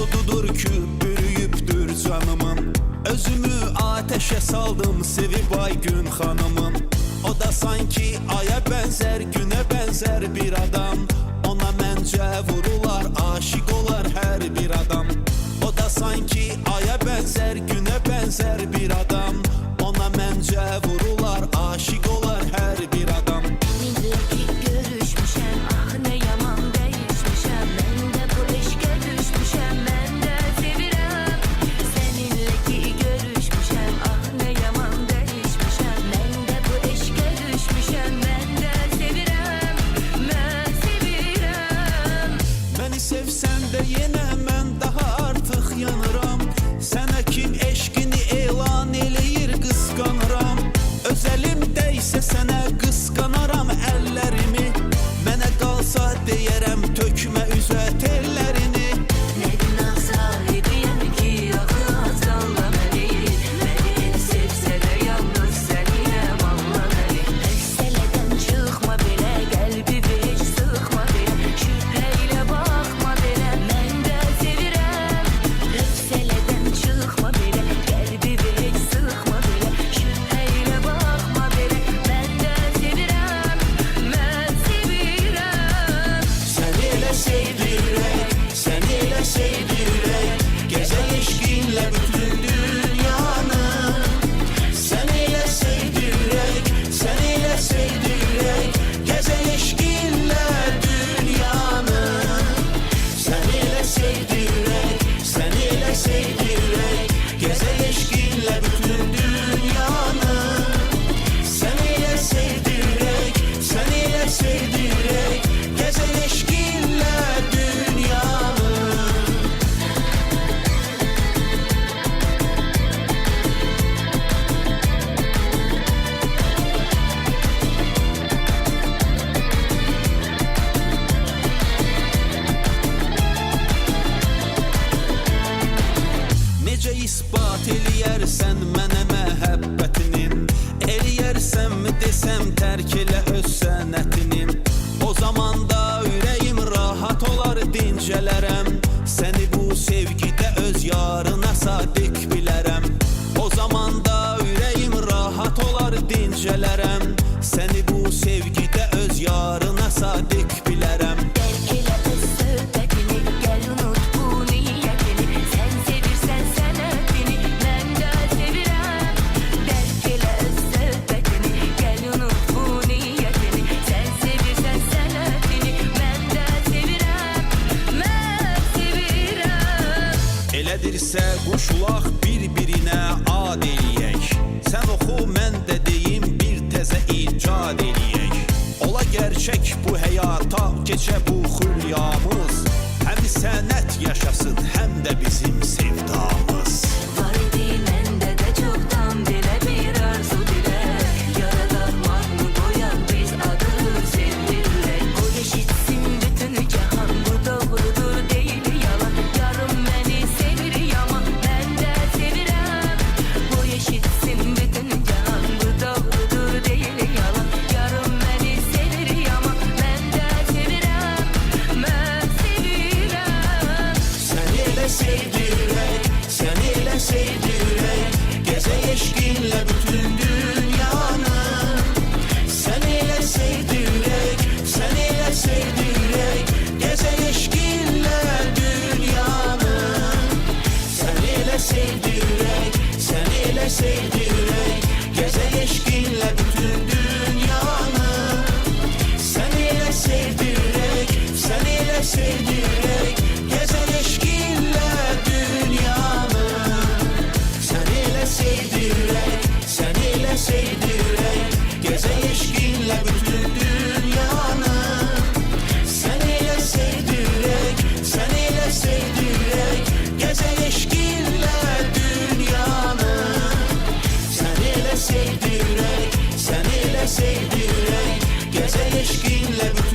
odudur ki bürüyübdür canımın. Özümü ateşe saldım sevib ay gün hanımım. O da sanki aya benzer, güne benzer bir adam. Ona məncə vurular, aşık olar her bir adam. O da sanki aya benzer, güne benzer bir adam. Ona məncə vurular, aşık olar her bir adam. Seninle ki görüşmüşem, ah ne yaman değişmişem. Ben de bu eşke düşmüşem, ben de sevirem. Seninle ki görüşmüşem, ah ne yaman değişmişem. Ben de bu eşke düşmüşem, ben de sevirem. Ben sevirem. Beni sevsen de yine mən daha artık yanıram. Sənə kim eşkini elan eləyir qısqanıram. Öz əlimdəysə sənə qısqanaram əllərimi. Mənə qalsa deyərəm tökmə üzə tellərini. Ne günah sahibiyim ki akıl salla beni. Beni sevse de yalnız seninem anla beni. Meseleden çıkma bile, kalbimi hiç sıkma bile. Şüpheyle bakma bile, ben de sevirem. Meseleden çıkma bile, kalbimi hiç sıkma bile. Şüpheyle bakma bile, ben de sevirem. Ben sevirem. Səni elə sevdirək, səni elə sevdirək. Gəzək eşqinlə bütün dünyanı. Səni elə sevdirək, səni elə sevdirək. Gəzək eşqinlə dünyanı. Səni elə sevdirək, səni elə sevdirək. Gəzək eşqinlə bütün dünyanı. Səni elə sevdirək, səni elə sevdirək. Gəzək eşqinlə dünyanı. Necə isbat eləyərsən mənə məhəbbətinin? Eləyərsənmi desəm tərk elə öz sənətinin? O zaman da ürəyim rahat olar dincələrəm. Səni bu sevgidə öz yarına sadiq bilərəm. O zaman da ürəyim rahat olar dincələrəm. Səni bu sevgidə öz yarına sadiq bilərəm. Terk eyle öz söhbetini, gel unut bu niyetini. Sen sevirsen senetini, ben de sevirem. Terk eyle öz söhbetini, gel unut bu niyetini. Sen sevirsen senetini, ben de sevirem. Ben sevirem. Elədirsə quşulaq bir-birinə ad eləyək. Sən oxu, mən də deyim, bir təzə icad eləyək. Ola gerçək bu həyata, keçə bu xülyamız. Həm sənət yaşasın, həm də bizim sevdamız. Var idi mende de çoktan bile bir arzu dilek. Yaradan mahmur koyan biz adı sevdirlek. O eşitsin bütün cihan, bu doğrudur değil yalan. Yarım beni sevir ama ben de sevirem. Bu eşitsin bütün cihan, bu doğrudur değil yalan. Yarım beni sevir ama ben de sevirem. Ben sevirem. Səni elə sevdirək, səni elə sevdirək. Gəzək eşqinlə bütün dünyanı. Səni elə sevdirək, səni elə sevdirək. Gəzək eşqinlə dünyanı. Səni elə sevdirək, səni elə sevdirək. Gəzək eşqinlə bütün dünyanı. Səni elə sevdirək, səni elə sevdirək. Gəzək eşqinlə dünyanı. Səni elə sevdirək, səni elə sevdirək. Gəzək eşqinlə bütün dünyanı. Səni elə sevdirək, səni elə sevdirək. Gəzək eşqinlə dünyanı. Səni elə sevdirək, səni elə sevdirək. Gəzək eşqinlə bütün